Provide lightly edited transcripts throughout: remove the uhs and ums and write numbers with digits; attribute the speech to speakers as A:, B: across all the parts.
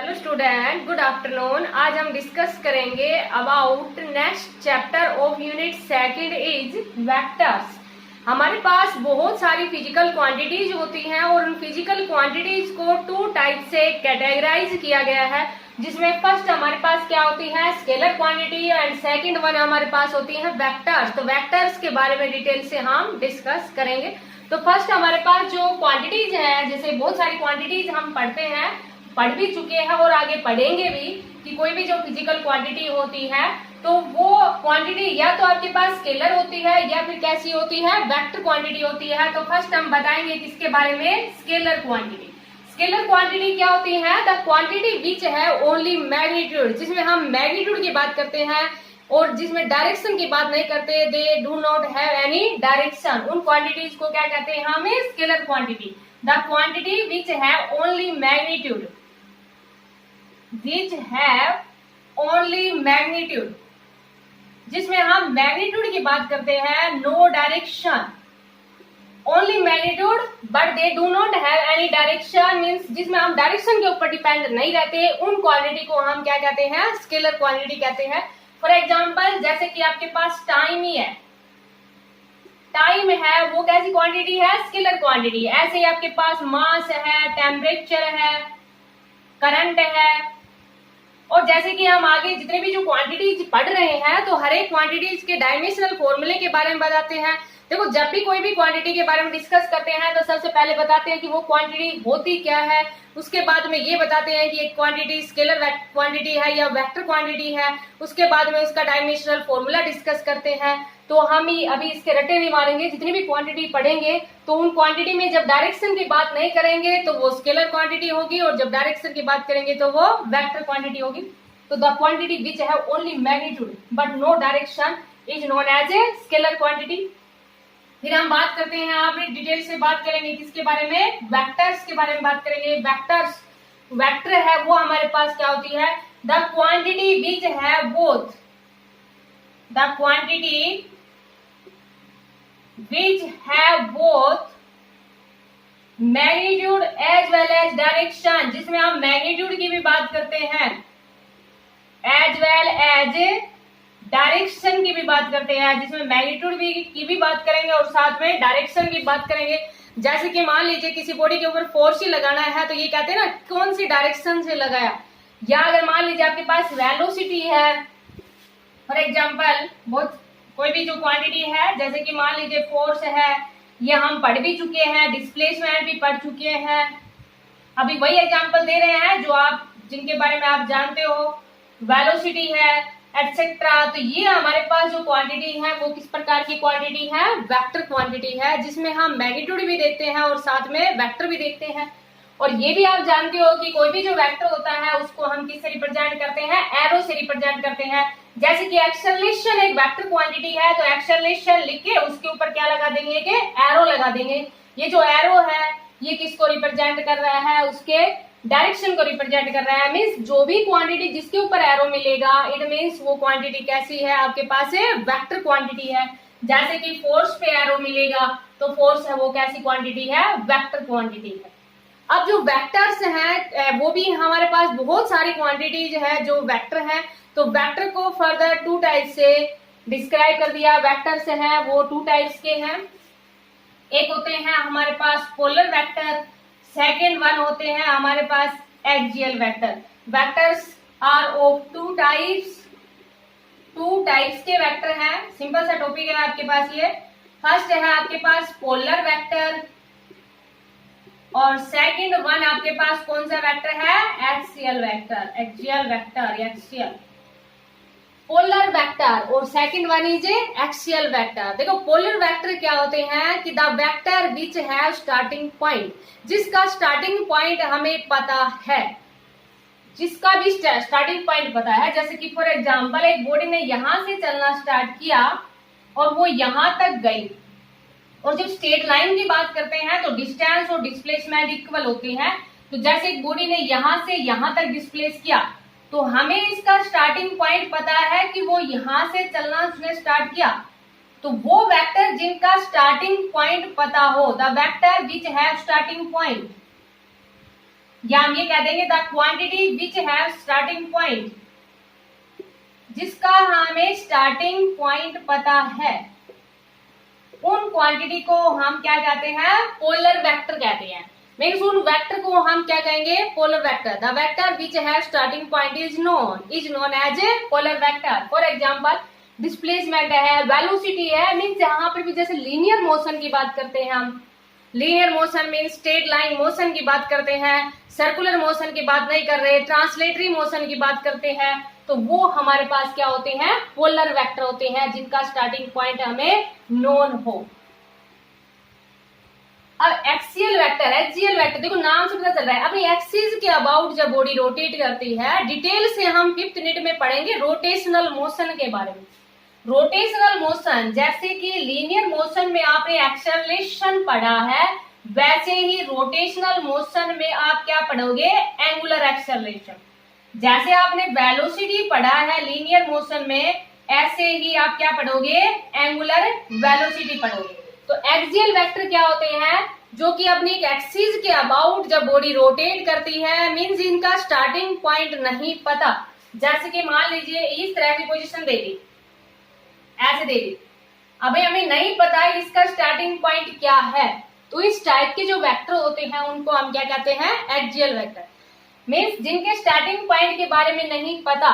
A: Hello student, good afternoon. आज हम discuss करेंगे about next chapter of unit second is vectors. हमारे पास बहुत सारी फिजिकल क्वांटिटीज होती हैं और उन फिजिकल क्वांटिटीज को टू टाइप से कैटेगराइज किया गया है, जिसमें फर्स्ट हमारे पास क्या होती है scalar quantity and second one हमारे पास होती है वेक्टर्स। तो वेक्टर्स के बारे में डिटेल से हम डिस्कस करेंगे। तो फर्स्ट हमारे पास जो क्वांटिटीज है, जैसे बहुत सारी क्वांटिटीज हम पढ़ भी चुके हैं और आगे पढ़ेंगे भी, कि कोई भी जो फिजिकल क्वांटिटी होती है तो वो क्वांटिटी या तो आपके पास स्केलर होती है या फिर कैसी होती है वेक्टर क्वांटिटी होती है। तो फर्स्ट हम बताएंगे किसके बारे में, स्केलर क्वांटिटी। स्केलर क्वांटिटी क्या होती है, द क्वांटिटी विच है ओनली मैग्नीट्यूड, जिसमें हम मैग्नीट्यूड की बात करते हैं और जिसमें डायरेक्शन की बात नहीं करते, they do not have any direction. उन क्वांटिटीज को क्या कहते हैं हमें, scalar quantity. The quantity which है only magnitude, which have only magnitude, जिसमें हम मैग्नीट्यूड की बात करते हैं, no direction, only magnitude but they do not have any direction, means जिसमें हम डायरेक्शन के ऊपर डिपेंड नहीं रहते, उन क्वांटिटी को हम क्या कहते हैं, स्केलर क्वांटिटी कहते हैं। फॉर एग्जाम्पल, जैसे कि आपके पास टाइम ही है, टाइम है वो कैसी क्वांटिटी है, स्केलर क्वांटिटी। ऐसे ही आपके पास मास है, टेम्परेचर है, करंट है, और जैसे कि हम आगे जितने भी जो क्वांटिटीज पढ़ रहे हैं तो हर एक क्वांटिटीज के डायमेंशनल फॉर्मूले के बारे में बताते हैं। देखो, जब भी कोई भी क्वांटिटी के बारे में डिस्कस करते हैं तो सबसे पहले बताते हैं कि वो क्वांटिटी होती क्या है, उसके बाद में ये बताते हैं कि एक क्वांटिटी स्केलर क्वांटिटी है या वेक्टर क्वांटिटी है, उसके बाद में उसका डायमेंशनल फॉर्मूला डिस्कस करते हैं। तो हम ही अभी इसके रटे नहीं मारेंगे, जितनी भी क्वांटिटी पढ़ेंगे तो उन क्वांटिटी में जब डायरेक्शन की बात नहीं करेंगे तो वो स्केलर क्वांटिटी होगी, और जब डायरेक्शन की बात करेंगे तो वो वेक्टर क्वांटिटी होगी। तो द क्वांटिटी विच है only magnitude but no direction is known as a scalar quantity. फिर हम बात करते हैं, आप डिटेल से बात करेंगे किसके बारे में, वेक्टर्स के बारे में बात करेंगे। वेक्टर्स, वेक्टर है वो हमारे पास क्या होती है, द क्वांटिटी विच है both, the quantity which have both magnitude as well as direction, जिसमें हम मैग्नीट्यूड की भी बात करते हैं as well as डायरेक्शन की भी बात करते हैं, जिसमें मैग्नीट्यूड की भी बात करेंगे और साथ में डायरेक्शन की बात करेंगे। जैसे कि मान लीजिए किसी बॉडी के ऊपर फोर्स ही लगाना है तो ये कहते हैं ना कौन सी डायरेक्शन से लगाया, या अगर मान लीजिए आपके पास वेलोसिटी है, फॉर एग्जाम्पल बहुत कोई भी जो क्वांटिटी है, जैसे कि मान लीजिए फोर्स है, ये हम पढ़ भी चुके हैं, डिस्प्लेसमेंट भी पढ़ चुके हैं, अभी वही एग्जांपल दे रहे हैं जो आप जिनके बारे में आप जानते हो, वेलोसिटी है एटसेट्रा। तो ये हमारे पास जो क्वांटिटी है वो किस प्रकार की क्वांटिटी है, वेक्टर क्वांटिटी है, जिसमें हम मैग्नीट्यूड भी देखते हैं और साथ में वेक्टर भी देखते हैं। और ये भी आप जानते हो कि कोई भी जो वेक्टर होता है उसको हम किससे रिप्रेजेंट करते हैं, एरो से रिप्रेजेंट करते हैं। जैसे कि एक्सेलरेशन एक वेक्टर क्वांटिटी है, तो एक्सेलरेशन लिख के उसके ऊपर क्या लगा देंगे कि एरो लगा देंगे। ये जो एरो है ये किसको रिप्रेजेंट कर रहा है, उसके डायरेक्शन को रिप्रेजेंट कर रहा है। मीन्स जो भी क्वांटिटी जिसके ऊपर एरो मिलेगा इट मीन्स वो क्वांटिटी कैसी है, आपके पास है वेक्टर क्वांटिटी है। जैसे कि फोर्स पे एरो मिलेगा तो फोर्स है वो कैसी क्वांटिटी है, वेक्टर क्वांटिटी है। अब जो वेक्टर्स हैं वो भी हमारे पास बहुत सारी क्वांटिटीज है जो वेक्टर है। तो वेक्टर को फर्दर टू टाइप से डिस्क्राइब कर दिया। वेक्टर्स हैं वो टू टाइप्स के हैं, एक होते हैं हमारे पास पोलर वेक्टर, सेकेंड वन होते हैं हमारे पास axial vector. Vectors are of two types के वेक्टर हैं। सिंपल सा टॉपिक है आपके पास ये। फर्स्ट है आपके पास पोलर वेक्टर और सेकंड वन आपके पास कौन सा वेक्टर है, axial vector, axial vector, axial polar vector, और second one is axial vector. देखो पोलर वेक्टर क्या होते हैं कि the vector which have starting point, जिसका स्टार्टिंग पॉइंट हमें पता है, जिसका भी स्टार्टिंग पॉइंट पता है। जैसे कि फॉर एग्जांपल एक बॉडी ने यहां से चलना स्टार्ट किया और वो यहां तक गई, और जब स्ट्रेट लाइन की बात करते हैं तो डिस्टेंस और डिस्प्लेसमेंट इक्वल होते हैं। तो जैसे एक बॉडी ने यहां से यहां तक डिस्प्लेस किया तो हमें इसका स्टार्टिंग पॉइंट पता है कि वो यहां से चलना उसने स्टार्ट किया। तो वो वेक्टर जिनका स्टार्टिंग पॉइंट पता हो, the vector which have starting point, या हम ये कह देंगे the quantity which have starting point, जिसका हमें स्टार्टिंग पॉइंट पता है, उन क्वांटिटी को हम क्या कहते हैं, पोलर वेक्टर कहते हैं। मीन्स उन वेक्टर को हम क्या कहेंगे, polar vector. The vector which have starting point is known as a polar vector. For example displacement है, वेलोसिटी है, मीन्स यहाँ पर भी जैसे लीनियर मोशन की बात करते हैं हम, linear motion means straight line motion की बात करते हैं, सर्कुलर मोशन की बात नहीं कर रहे, ट्रांसलेटरी मोशन की बात करते हैं, तो वो हमारे पास क्या होते हैं, पोलर वेक्टर होते हैं, जिनका स्टार्टिंग पॉइंट हमें नोन हो। अब एक्सियल वेक्टर, एक्सियल वेक्टर, देखो नाम से पता चल रहा है, अपनी एक्सिस के अबाउट जब बॉडी रोटेट करती है, डिटेल से हम 5th यूनिट में पढ़ेंगे रोटेशनल मोशन के बारे में। रोटेशनल मोशन, जैसे कि लीनियर मोशन में आपने एक्सेलरेशन पढ़ा है, वैसे ही रोटेशनल मोशन में आप क्या पढ़ोगे, एंगुलर एक्सेलरेशन। जैसे आपने वेलोसिटी पढ़ा है लीनियर मोशन में, ऐसे ही आप क्या पढ़ोगे, एंगुलर वेलोसिटी पढ़ोगे। तो एक्सियल वेक्टर क्या होते हैं, जो कि अपनी एक एक्सिस के अबाउट जब बॉडी रोटेट करती है, मींस इनका स्टार्टिंग पॉइंट नहीं पता। जैसे कि मान लीजिए इस तरह की पोजीशन दे दी, ऐसे दे दी, अभी हमें नहीं पता इसका स्टार्टिंग पॉइंट क्या है, तो इस टाइप के जो वेक्टर होते हैं उनको हम क्या कहते हैं, एक्सियल वेक्टर। मीन्स जिनके स्टार्टिंग पॉइंट के बारे में नहीं पता,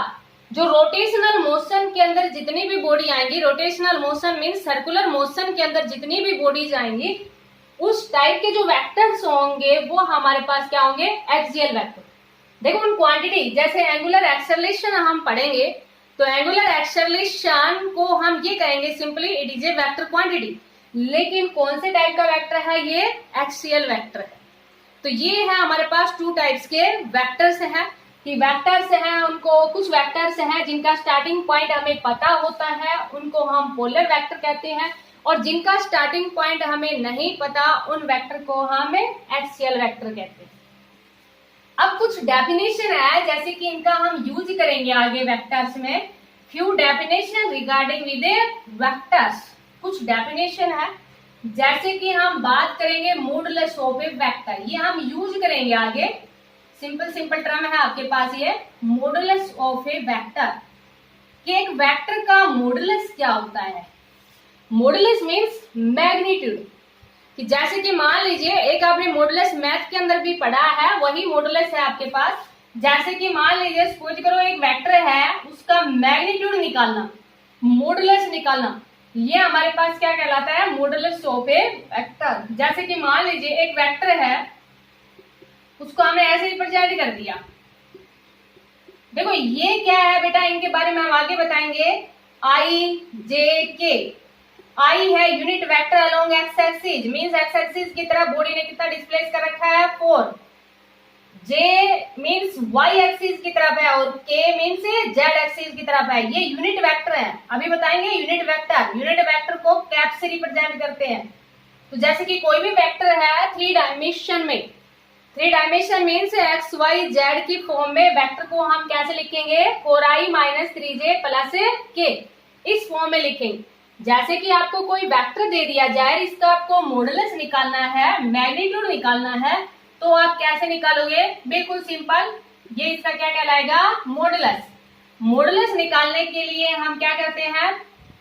A: जो रोटेशनल मोशन के अंदर जितनी भी बॉडी आएंगी, rotational motion means circular motion के अंदर जितनी भी बॉडीज आएंगी, उस टाइप के जो वेक्टर्स होंगे वो हमारे पास क्या होंगे, एक्सियल वेक्टर। देखो उन क्वांटिटी, जैसे एंगुलर एक्सेलरेशन हम पढ़ेंगे, तो एंगुलर एक्सेलरेशन को हम ये कहेंगे simply it is a vector quantity. लेकिन कौन से टाइप का वेक्टर है, ये एक्सियल वेक्टर है। तो ये है हमारे पास 2 टाइप्स के वेक्टर्स हैं, कि वेक्टर्स हैं, उनको कुछ वेक्टर्स हैं जिनका स्टार्टिंग पॉइंट हमें पता होता है, उनको हम पोलर वेक्टर कहते हैं, और जिनका स्टार्टिंग पॉइंट हमें नहीं पता, उन वेक्टर को हम एक्सियल वेक्टर कहते हैं। अब कुछ डेफिनेशन है, जैसे कि इनका हम यूज करेंगे आगे वेक्टर्स में। Few definition regarding with vectors, कुछ डेफिनेशन है, जैसे कि हम बात करेंगे मॉडुलस ऑफ ए वेक्टर, ये हम यूज करेंगे आगे। सिंपल टर्म है आपके पास ये, मॉडुलस ऑफ ए वेक्टर, कि एक वेक्टर का मॉडुलस क्या होता है। मॉडुलस मीन्स मैग्नीट्यूड, कि जैसे कि मान लीजिए एक आपने मॉडुलस मैथ के अंदर भी पढ़ा है, वही मॉडुलस है आपके पास। जैसे कि मान लीजिए सपोज करो एक वेक्टर है, उसका मैग्नीट्यूड निकालना, मॉडुलस निकालना, ये हमारे पास क्या कहलाता है, मॉडुलस ऑफ ए वेक्टर। जैसे कि मान लीजिए एक वेक्टर है, उसको हमने ऐसे रिप्रेजेंट कर दिया। देखो ये क्या है बेटा, इनके बारे में हम आगे बताएंगे। आई जे के, आई है unit vector along x axis, means x axis की तरफ बॉडी ने कितना डिस्प्लेस कर रखा है, 4। जे मींस वाई एक्सिस की तरफ है, और के मींस जेड एक्सिस की तरफ है। ये यूनिट वेक्टर है, अभी बताएंगे यूनिट वेक्टर को कैप से रिप्रेजेंट करते हैं। तो जैसे कि कोई भी वेक्टर है 3 डायमेंशन में, 3 dimension means x y z की फॉर्म में, वेक्टर को हम कैसे लिखेंगे, 4i - 3j + k, इस फॉर्म में लिखेंगे। जैसे कि आपको कोई वेक्टर दे दिया जाए, इसका आपको मॉडुलस निकालना है, मैग्नीट्यूड निकालना है, तो आप कैसे निकालोगे, बिल्कुल सिंपल, ये इसका क्या कहलाएगा, मॉडुलस। मॉडुलस निकालने के लिए हम क्या करते हैं,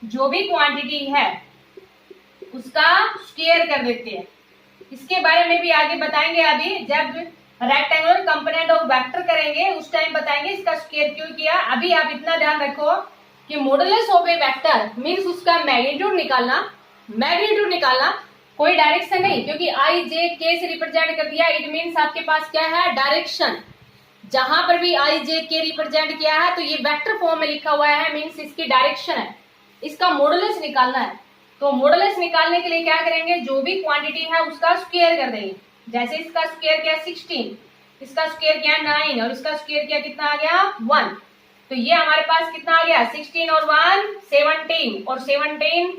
A: जो भी क्वांटिटी है उसका स्क्वायर कर देते हैं। इसके बारे में भी आगे बताएंगे, अभी जब रेक्टेंगुलर कंपोनेंट ऑफ वेक्टर करेंगे उस टाइम बताएंगे इसका स्क्वायर क्यों किया। अभी आप इतना ध्यान रखो कि modulus of a vector means उसका मैग्नीट्यूड निकालना, कोई डायरेक्शन नहीं, क्योंकि आई जे के से रिप्रेजेंट कर दिया, इट मींस आपके पास क्या है, डायरेक्शन। जहां पर भी आई जे के रिप्रेजेंट किया है तो ये वेक्टर फॉर्म में लिखा हुआ है, मींस इसकी डायरेक्शन है, इसका मॉडुलस निकालना है। तो मॉडुलस निकालने के लिए क्या करेंगे, जो भी क्वांटिटी है उसका स्क्वायर कर देंगे। जैसे इसका स्क्वायर किया 16, इसका स्क्वायर किया 9, और इसका स्क्वायर किया कितना आ गया 1। तो ये हमारे पास कितना आ गया, 16 और 1 17, और 17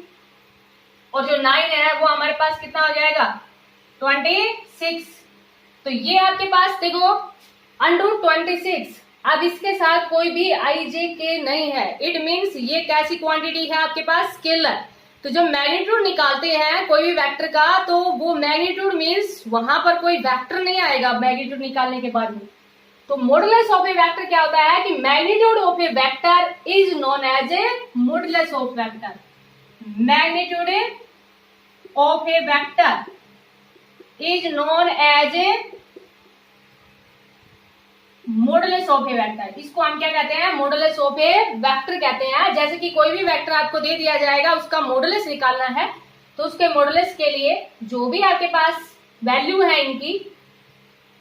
A: और जो 9 है वो हमारे पास कितना हो जाएगा 26। तो ये आपके पास देखो √26। अब इसके साथ कोई भी आई जे के नहीं है, इट मीन्स ये कैसी क्वांटिटी है आपके पास, स्केलर। तो जब मैग्नीट्यूड निकालते हैं कोई भी वेक्टर का, तो वो मैग्नीट्यूड मीन्स वहां पर कोई वेक्टर नहीं आएगा मैग्नीट्यूड निकालने के बाद में। तो मॉडुलस ऑफ ए वेक्टर क्या होता है कि magnitude of a vector is known as a modulus of vector. Magnitude of a vector is known as a modulus of a vector. इसको हम क्या कहते हैं, मॉडुलस ऑफ ए वेक्टर कहते हैं। जैसे कि कोई भी वेक्टर आपको दे दिया जाएगा, उसका मॉडुलस निकालना है, तो उसके मॉडुलस के लिए जो भी आपके पास वैल्यू है इनकी,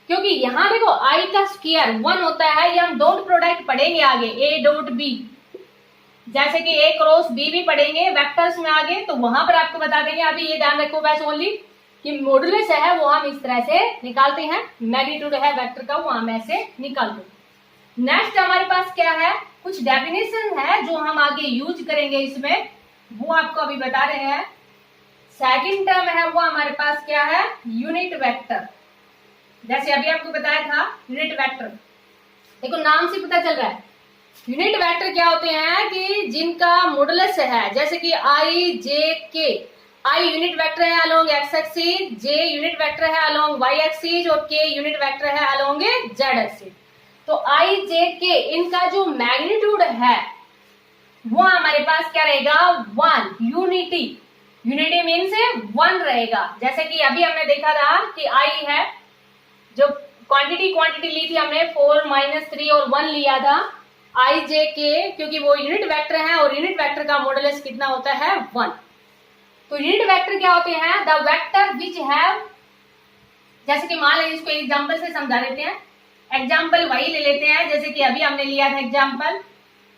A: क्योंकि यहां देखो आई का स्क्वायर 1 होता है, ये हम डॉट प्रोडक्ट पढ़ेंगे आगे, ए डॉट बी, जैसे कि ए क्रॉस बी भी पढ़ेंगे वेक्टर्स में आगे, तो वहां पर आपको बता देंगे। अभी ये ध्यान रखो बस ओनली कि मॉडुलस है वो हम इस तरह से निकालते हैं, मैग्नीट्यूड है वेक्टर का वो हम ऐसे निकालते हैं। नेक्स्ट हमारे पास क्या है, कुछ डेफिनेशन है जो हम आगे यूज करेंगे इसमें, वो आपको अभी बता रहे हैं। सेकंड टर्म है वो हमारे पास क्या है, यूनिट वेक्टर। जैसे अभी आपको बताया था यूनिट वेक्टर, देखो नाम से पता चल रहा है यूनिट वेक्टर क्या होते हैं कि जिनका मॉडुलस है, जैसे कि आई जे के, आई यूनिट वेक्टर है अलोंग एक्स एक्सिस, जे यूनिट वेक्टर है अलोंग वाई एक्सिस और के यूनिट वेक्टर है अलोंग जेड एक्सिस। तो आई जे के इनका जो मैग्नीट्यूड है वो हमारे पास क्या रहेगा, 1। यूनिटी, यूनिटी मीन्स 1 रहेगा। जैसे कि अभी हमने देखा था कि आई है, जो क्वांटिटी ली थी हमने 4 -3 और 1 लिया था आई जे के, क्योंकि वो यूनिट वेक्टर है और यूनिट वेक्टर का मॉडुलस कितना होता है, 1। तो यूनिट वेक्टर क्या होते हैं, द वेक्टर विच हैव, जैसे कि मान लीजिए इसको एग्जांपल से समझा देते हैं। एग्जांपल वही ले लेते हैं जैसे कि अभी हमने लिया था एग्जांपल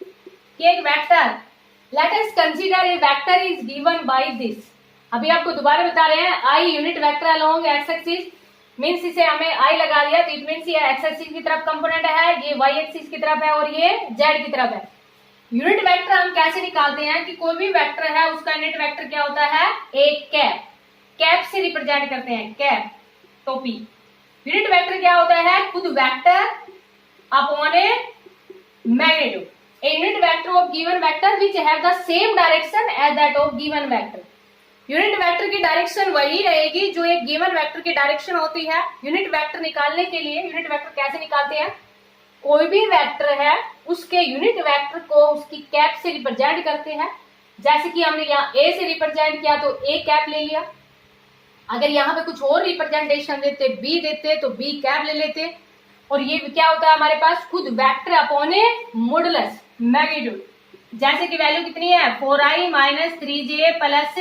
A: कि एक vector, let us consider a vector is given by this. अभी आपको दोबारा बता रहे हैं, I unit vector along x axis, means इसे हमें आई लगा दिया तो इट मीन्स ये एक्स एक्सिस की तरफ कंपोनेंट है, ये वाई एक्सिस की तरफ है और ये जेड की तरफ है। यूनिट वेक्टर हम कैसे निकालते हैं कि कोई भी वेक्टर है उसका यूनिट वेक्टर क्या होता है, एक कैप, कैप से रिप्रेजेंट करते हैं, कैप टोपी। यूनिट वेक्टर क्या होता है, खुद vector upon a magnitude, a unit vector of given vector which have the same direction as that of given vector. Unit vector की डायरेक्शन वही रहेगी जो एक गिवन वेक्टर की डायरेक्शन होती है। यूनिट वेक्टर निकालने के लिए यूनिट वेक्टर कैसे निकालते हैं, कोई भी वेक्टर है उसके यूनिट वेक्टर को उसकी कैप से रिप्रेजेंट करते हैं। जैसे कि हमने यहाँ ए से रिप्रेजेंट किया तो ए कैप ले लिया, अगर यहाँ पे कुछ और रिप्रेजेंटेशन देते, बी देते तो बी कैप ले लेते, और ये क्या होता है हमारे पास, खुद वेक्टर अपॉन ए मॉडुलस मैग्नीट्यूड। जैसे कि वैल्यू कितनी है, 4i - 3j प्लस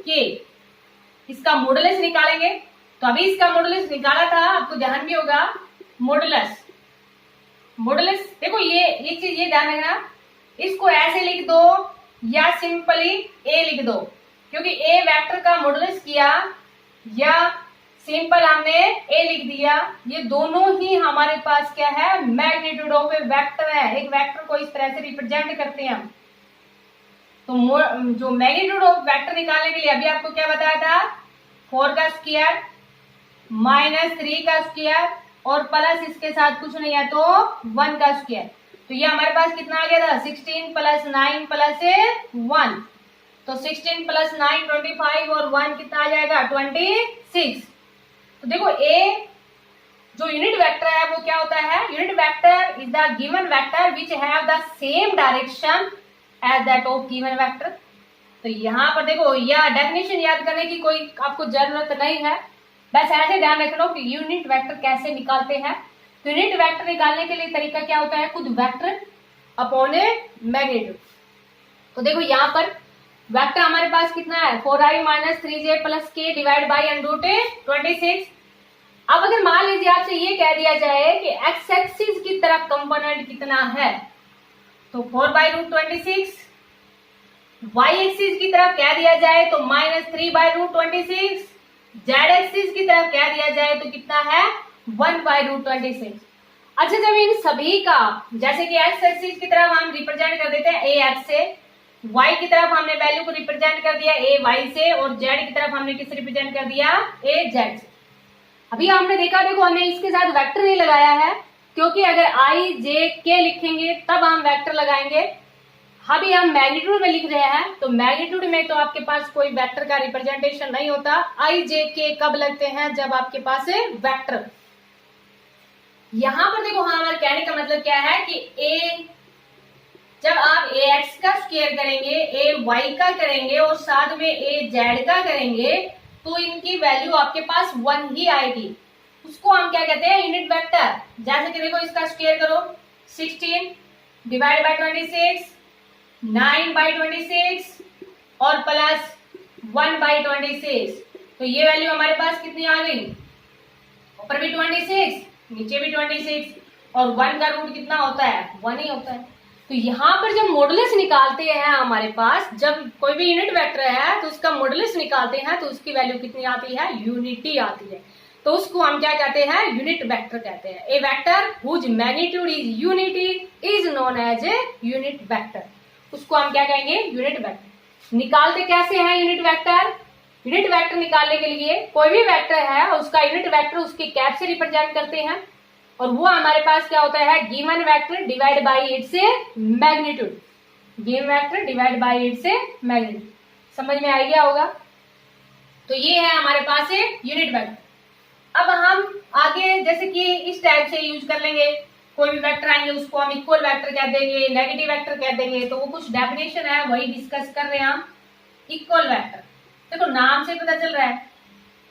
A: के, इसका मॉडुलस निकालेंगे। तो अभी इसका मॉडुलस निकाला था, आपको ध्यान भी होगा मॉडुलस, मॉडुलस देखो ये चीज ये ध्यान रखना, इसको ऐसे लिख दो या सिंपली ए लिख दो, क्योंकि ए वेक्टर का मॉडुलस किया या सिंपल हमने ए लिख दिया, ये दोनों ही हमारे पास क्या है, मैग्नीट्यूड ऑफ ए वेक्टर है। एक वेक्टर को इस तरह से रिप्रेजेंट करते हैं हम। तो जो मैग्नीट्यूड ऑफ वेक्टर निकालने के लिए अभी आपको क्या बताया था, 4 का स्क्वायर -3 का स्क्वायर और प्लस इसके साथ कुछ नहीं है तो 1 का स्क्वायर। तो ये हमारे पास कितना आ गया था, 16 + 9 + 1, तो 16 + 9 25 और 1 कितना आ जाएगा, 26। तो देखो ए जो यूनिट वेक्टर है वो क्या होता है, unit vector is the given vector which have the same direction as that of given vector. तो यहाँ पर देखो यह डेफिनेशन याद करने की कोई आपको जरूरत नहीं है, बस ऐसे ध्यान रख लो कि यूनिट वेक्टर कैसे निकालते हैं। तो यूनिट वेक्टर निकालने के लिए तरीका क्या होता है, खुद वेक्टर अपॉन ए मैग्नीट्यूड। तो देखो यहाँ पर वेक्टर हमारे पास कितना है, 4i - 3j + k divide by √26। अब अगर मान लीजिए आपसे ये कह दिया जाए कि एक्स एक्सिस की तरफ कंपोनेंट कितना है, तो 4/√26, वाई एक्सिस की तरफ कह दिया जाए तो -3/√26, जेड एक्सिस की तरफ कह दिया जाए तो कितना है, 1/√26। अच्छा, जब इन सभी का जैसे कि एक्स एक्सिस की तरफ हम रिप्रेजेंट कर देते हैं ए एक्स से, वाई की तरफ हमने वैल्यू को रिप्रेजेंट कर दिया ए वाई से, और जेड की तरफ हमने किस रिप्रेजेंट कर दिया, ए जेड से। अभी हमने देखा, देखो हमने इसके साथ वेक्टर नहीं लगाया है, क्योंकि अगर आई जे के लिखेंगे तब हम वेक्टर लगाएंगे। अभी हम मैग्नीट्यूड में लिख रहे हैं, तो मैग्नीट्यूड में तो आपके पास कोई वेक्टर का रिप्रेजेंटेशन नहीं होता। आई जे के कब लगते हैं, जब आपके पास है वेक्टर। यहां पर देखो हमारे कहने का मतलब क्या है कि ए, जब आप ए एक्स का स्क्वायर करेंगे, ए वाई का करेंगे और साथ में ए जेड का करेंगे, तो इनकी वैल्यू आपके पास 1 ही आएगी। उसको हम क्या कहते हैं, यूनिट वेक्टर। जैसे कि देखो इसका स्क्वायर करो, 16 डिवाइड बाय 26, 9 बाई 26 और प्लस 1 बाई 26, तो ये वैल्यू हमारे पास कितनी आ गई, ऊपर भी 26 नीचे भी 26 और 1 का रूट कितना होता है, 1 ही होता है। तो यहाँ पर जब मॉडुलस निकालते हैं हमारे पास, जब कोई भी यूनिट वेक्टर है तो उसका मॉडुलस निकालते हैं तो उसकी वैल्यू कितनी आती है, यूनिटी आती है। तो उसको हम क्या कहते हैं, यूनिट वेक्टर कहते हैं। A vector whose magnitude is unity is known as a unit vector. उसको हम क्या कहेंगे, यूनिट वेक्टर। निकालते कैसे हैं यूनिट वेक्टर, यूनिट वेक्टर निकालने के लिए कोई भी वेक्टर है उसका यूनिट वेक्टर उसके कैप से रिप्रेजेंट करते हैं, और वो हमारे पास क्या होता है, given vector divide by its magnitude. Given vector divide by its magnitude. समझ में आ गया होगा। तो ये है हमारे पास यूनिट वेक्टर। अब हम आगे जैसे कि इस टाइप से यूज कर लेंगे, कोई भी वेक्टर आएंगे उसको हम इक्वल वेक्टर कह देंगे, नेगेटिव वेक्टर कह देंगे। तो वो कुछ डेफिनेशन है वही डिस्कस कर रहे हैं हम। इक्वल वेक्टर, देखो नाम से पता चल रहा है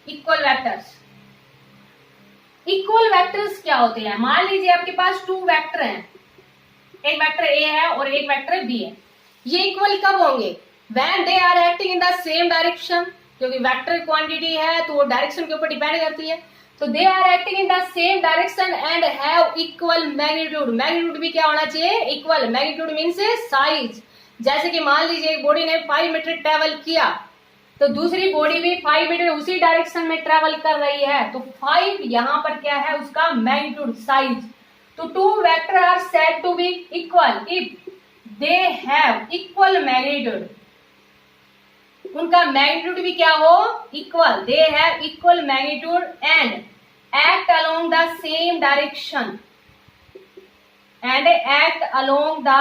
A: इक्वल वेक्टर्स। इक्वल वेक्टर्स क्या होते हैं, मान लीजिए आपके पास 2 वेक्टर हैं, एक वेक्टर ए है और एक वेक्टर बी है। ये इक्वल कब होंगे, when they are acting in the same direction. क्योंकि वेक्टर क्वांटिटी है तो वो डायरेक्शन के ऊपर डिपेंड करती है। तो they are acting in the same direction and have equal magnitude. Magnitude भी क्या होना चाहिए, इक्वल। Magnitude means size. जैसे कि मान लीजिए एक बॉडी ने 5 मीटर ट्रेवल किया तो दूसरी बॉडी भी 5 मीटर उसी डायरेक्शन में ट्रेवल कर रही है, तो 5 यहाँ पर क्या है, उसका मैग्नीट्यूड, साइज। तो 2 vector are said to be equal if they have equal magnitude. उनका मैग्नीट्यूड भी क्या हो, equal. They have equal magnitude and act along the same direction. And act along the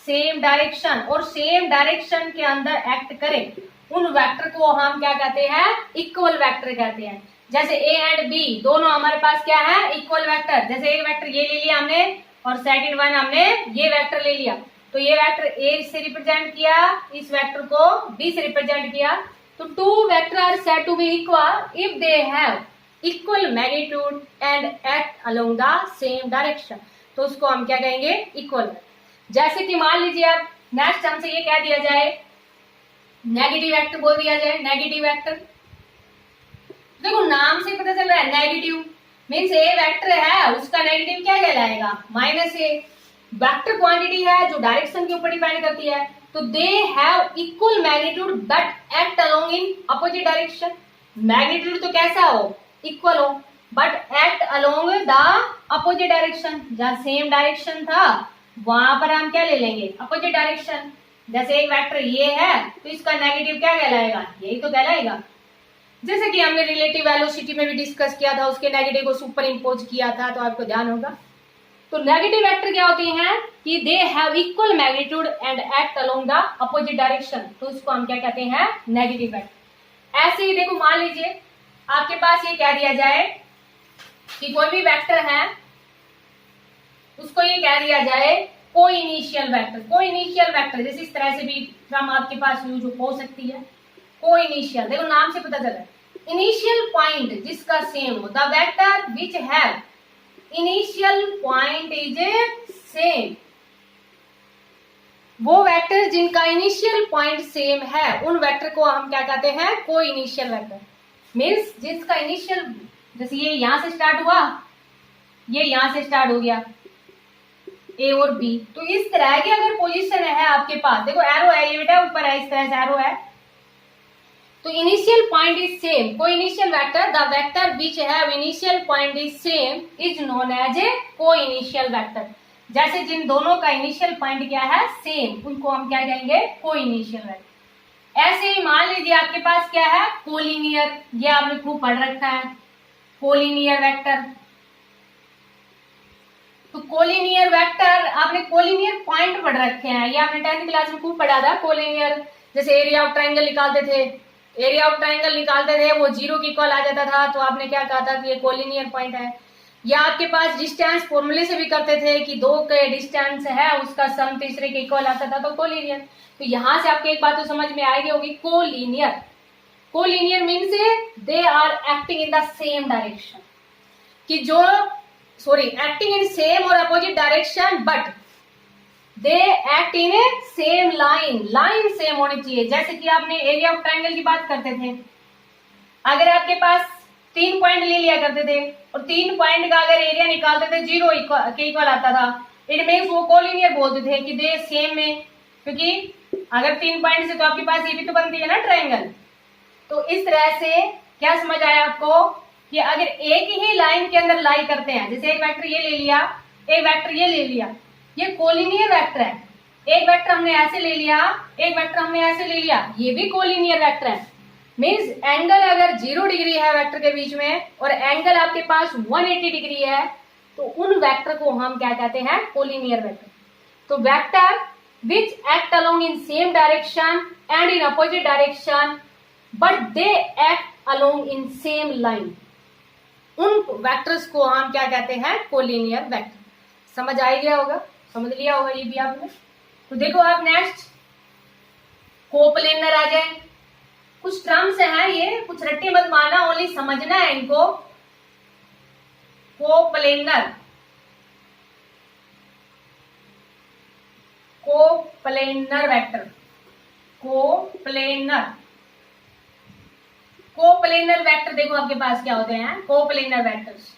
A: same direction, और same direction के अंदर act करें, उन vector को हम क्या कहते हैं, इक्वल वेक्टर कहते हैं। जैसे ए एंड बी दोनों हमारे पास क्या है, इक्वल वेक्टर। जैसे एक वेक्टर ये ले लिया हमने और सेकंड वन हमने ये वेक्टर ले लिया, तो ये वेक्टर ए से रिप्रेजेंट किया, इस वेक्टर को बी से रिप्रेजेंट किया। तो 2 vector are said to be equal if they have equal magnitude and act along the same direction. तो उसको हम क्या कहेंगे, इक्वल। जैसे कि मान लीजिए अब नेक्स्ट हमसे ये कह दिया जाए, नेगेटिव वेक्टर बोल दिया जाए। नेगेटिव वेक्टर, देखो नाम से पता चल रहा है नेगेटिव मीन्स ए वेक्टर है उसका नेगेटिव क्या कहलाएगा, -a। वेक्टर क्वांटिटी है जो डायरेक्शन के ऊपर डिपेंड करती है। तो दे have equal magnitude but act along in opposite direction. Magnitude तो कैसा हो, इक्वल हो, but act along the opposite direction. जहां सेम डायरेक्शन था वहां पर हम क्या ले लेंगे, अपोजिट डायरेक्शन। जैसे एक वेक्टर ये है तो इसका नेगेटिव क्या कहलाएगा, यही तो कहलाएगा। जैसे कि हमने रिलेटिव वेलोसिटी में भी डिस्कस किया था, उसके नेगेटिव को सुपर इम्पोज किया था, तो आपको ध्यान होगा। तो नेगेटिव वेक्टर क्या होती हैं कि दे have equal magnitude and act along the opposite direction, तो उसको हम क्या कहते हैं, नेगेटिव वेक्टर। ऐसे ही देखो मान लीजिए आपके पास ये कह दिया जाए कि कोई भी वेक्टर है उसको ये कह दिया जाए को इनिशियल वेक्टर। को इनिशियल वेक्टर जैसे इस तरह से भी फ्रॉम आपके पास यूज हो सकती है। को इनिशियल, देखो नाम से पता चला, इनिशियल पॉइंट जिसका सेम हो, the vector which have initial point is same. वो वेक्टर जिनका इनिशियल पॉइंट सेम है उन वेक्टर को हम क्या कहते हैं, को इनिशियल वेक्टर। मीन्स जिसका इनिशियल, जैसे ये यहां से स्टार्ट हुआ, ये यहां से स्टार्ट हो गया ए और बी, तो इस तरह की अगर पोजीशन है आपके पास, देखो एरो है, ये बेटा ऊपर है, इस तरह से एरो है, तो initial point is same. Coinitial vector, the vector which have initial point is same is known as a coinitial vector. जैसे जिन दोनों का इनिशियल पॉइंट क्या है, सेम, उनको हम क्या कहेंगे, को इनिशियल वेक्टर। ऐसे ही मान लीजिए आपके पास क्या है, कोलिनियर, ये आपने खूब पढ़ रखा है, कोलिनियर वेक्टर। तो कोलिनियर वेक्टर, आपने कोलिनियर पॉइंट पढ़ रखे हैं, ये आपने 10th क्लास में खूब पढ़ा था। कोलिनियर, जैसे एरिया ऑफ ट्रायंगल निकालते थे, एरिया ऑफ ट्रायंगल निकालते थे, वो 0 के इक्वल आ जाता था, तो आपने क्या कहा था कि ये कोलिनियर पॉइंट है। या आपके पास डिस्टेंस फॉर्मूले से भी करते थे कि 2 के डिस्टेंस है उसका सम तीसरे के इक्वल आता था, तो कोलिनियर। तो यहां से आपको एक बात तो समझ में आएगी होगी, collinear. Collinear means they are acting in the same direction, कि जो एक्टिंग इन सेम और opposite direction, but they act in a same line, line same होनी चाहिए। जैसे कि आपने एरिया ऑफ ट्रायंगल की बात करते थे, अगर आपके पास 3 पॉइंट ले लिया करते थे और 3 पॉइंट का अगर एरिया निकालते थे 0 के इक्वल आता था, इट मीन्स वो कोलिनियर बोलते थे कि दे सेम में, क्योंकि अगर 3 पॉइंट से तो आपके पास ये भी तो बनती है ना ट्रायंगल। तो इस तरह से क्या समझ आया आपको कि अगर एक ही लाइन के अंदर लाई करते हैं, जैसे एक वेक्टर ये ले लिया, एक वेक्टर ये ले लिया, ये कोलिनियर वेक्टर है। एक वेक्टर हमने ऐसे ले लिया, एक वेक्टर हमने ऐसे ले लिया, ये भी कोलिनियर वेक्टर है। मीन्स एंगल अगर 0 डिग्री है वेक्टर के बीच में और एंगल आपके पास 180 डिग्री है, तो उन वेक्टर को हम क्या कहते हैं, कोलिनियर वेक्टर। तो vector which act along in same direction and in opposite direction but they act along in same line, उन वेक्टर्स को हम क्या कहते हैं, कोलिनियर वेक्टर। समझ आ गया होगा, समझ लिया होगा ये भी आपने। तो देखो आप नेक्स्ट कोप्लेनर आ जाए। कुछ टर्म्स हैं ये, कुछ रट्टे मत मारना, ओनली समझना है इनको। Coplanar, coplanar vector, coplanar, coplanar vector देखो आपके पास क्या होते हैं, coplanar vectors.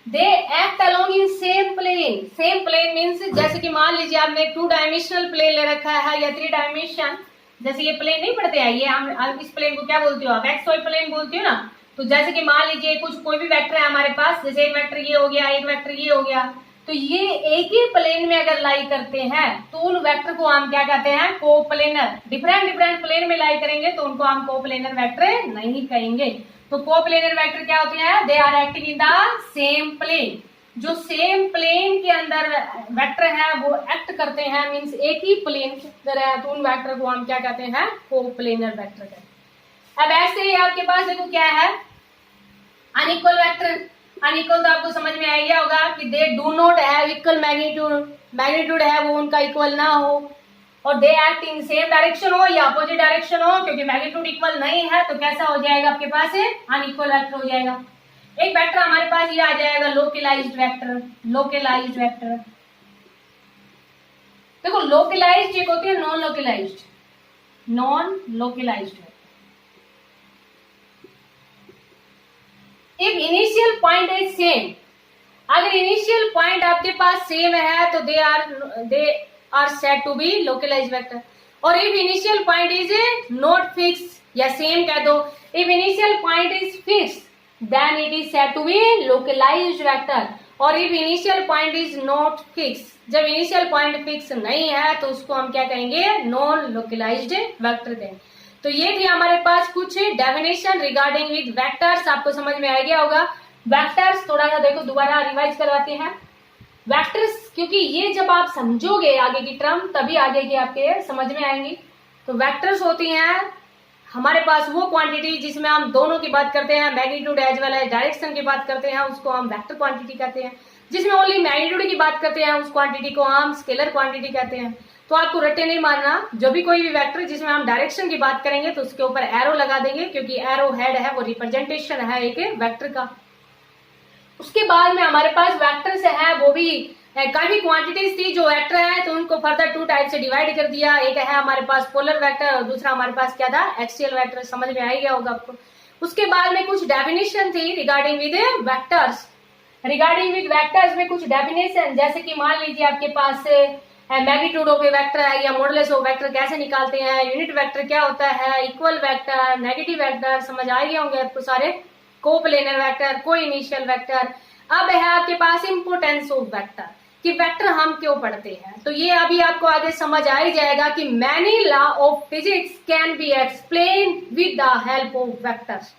A: They act along in same plane. Same plane means जैसे कि मान लीजिए आपने 2 डायमेंशनल प्लेन ले रखा है या 3 डायमेंशन, जैसे ये प्लेन नहीं पढ़ते हैं, ये हम इस प्लेन को क्या बोलते हो आप, एक्सवाई प्लेन बोलते हो ना। तो जैसे कि मान लीजिए कोई भी वेक्टर है हमारे पास, जैसे एक वेक्टर ये हो गया, एक वेक्टर ये हो गया, तो ये एक ही प्लेन में अगर लाई करते हैं तो उन वेक्टर को हम क्या कहते हैं, कोप्लेनर। डिफरेंट प्लेन में लाई करेंगे तो उनको हम कोप्लेनर वेक्टर नहीं कहेंगे। तो कोप्लेनर वेक्टर क्या होते हैं, they are acting in the same plane. Same सेम प्लेन के अंदर वेक्टर है वो एक्ट करते हैं, मींस एक ही प्लेन के अंदर है, तो उन वेक्टर को हम क्या कहते हैं, कोप्लेनर वेक्टर कहते हैं। अब ऐसे ही आपके पास देखो क्या है, अनइक्वल वेक्टर। अनइक्वल तो आपको समझ में आ गया होगा कि दे do not have equal magnitude, magnitude है वो उनका इक्वल ना हो, और दे एक्ट इन सेम डायरेक्शन हो या अपोजिट डायरेक्शन हो, क्योंकि मैग्नीट्यूड इक्वल नहीं है तो कैसा हो जाएगा आपके पास, अनइक्वल वेक्टर हो जाएगा। एक वेक्टर हमारे पास ये आ जाएगा लोकलाइज्ड वेक्टर। लोकलाइज्ड वेक्टर देखो, लोकलाइज्ड एक होती है non localized, non localized. If initial point is same, अगर इनिशियल पॉइंट आपके पास सेम है तो they are said to be localized vector. और if initial point is not fix या सेम कह दो, if initial point is fix then it is said to be localized vector. और if initial point is not fix, जब initial point fix नहीं है तो उसको हम क्या कहेंगे, नॉन लोकलाइज्ड वेक्टर कहेंगे। तो ये थी हमारे पास कुछ डेफिनेशन रिगार्डिंग विद वेक्टर्स, आपको समझ में आ गया होगा। वेक्टर्स थोड़ा सा देखो दोबारा रिवाइज करवाते हैं। वेक्टर्स, क्योंकि ये जब आप समझोगे आगे की टर्म तभी आगे की आपके समझ में आएंगी। तो वेक्टर्स होती हैं हमारे पास वो क्वांटिटी जिसमें हम दोनों की बात करते हैं, magnitude as well as direction की बात करते हैं, उसको हम वेक्टर क्वांटिटी कहते हैं। जिसमें ओनली मैग्नीट्यूड की बात करते हैं उस क्वांटिटी को हम स्केलर क्वांटिटी कहते हैं। तो आपको रट्टे नहीं मारना, जो भी कोई भी वेक्टर जिसमें हम डायरेक्शन की बात करेंगे तो उसके ऊपर एरो लगा देंगे, क्योंकि एरो हेड है वो रिप्रेजेंटेशन है एक वेक्टर का। उसके बाद में हमारे पास वेक्टर्स है, वो भी काफी क्वांटिटीज थी जो वेक्टर है, तो उनको फर्दर 2 टाइप से डिवाइड कर दिया। एक है हमारे पास पोलर वेक्टर और दूसरा हमारे पास क्या था, एक्सियल वेक्टर। समझ में आ गया होगा आपको। उसके बाद में कुछ डेफिनेशन थी regarding with vectors. Regarding with vectors में कुछ डेफिनेशन, जैसे कि मान लीजिए आपके पास मैग्नीट्यूड ऑफ ए वेक्टर है या मॉडुलस ऑफ वेक्टर कैसे निकालते हैं, यूनिट वेक्टर क्या होता है, इक्वल वेक्टर, नेगेटिव वेक्टर, समझ आ गए होंगे आपको सारे। कोप्लेनर वेक्टर, को इनिशियल वेक्टर। अब है आपके पास इंपोर्टेंस ऑफ वेक्टर, कि वेक्टर हम क्यों पढ़ते हैं। तो ये अभी आपको आगे समझ आ ही जाएगा कि many law of physics can be explain with the help of vectors,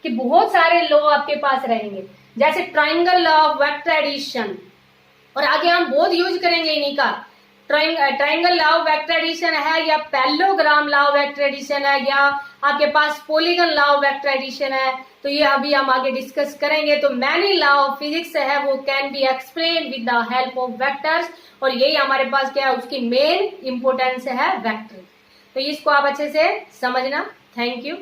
A: कि बहुत सारे लॉ आपके पास रहेंगे, जैसे triangle law of vector addition, और आगे हम बहुत यूज करेंगे इन्हीं का। Triangle law of vector addition है, या parallelogram law of vector addition है, या आपके पास polygon law of vector addition है, तो ये अभी हम आगे डिस्कस करेंगे। तो मैनी लॉ ऑफ फिजिक्स है वो can be explain with the help of vectors, और यही हमारे पास क्या है, उसकी मेन इंपोर्टेंस है वेक्टर। तो इसको आप अच्छे से समझना। Thank you.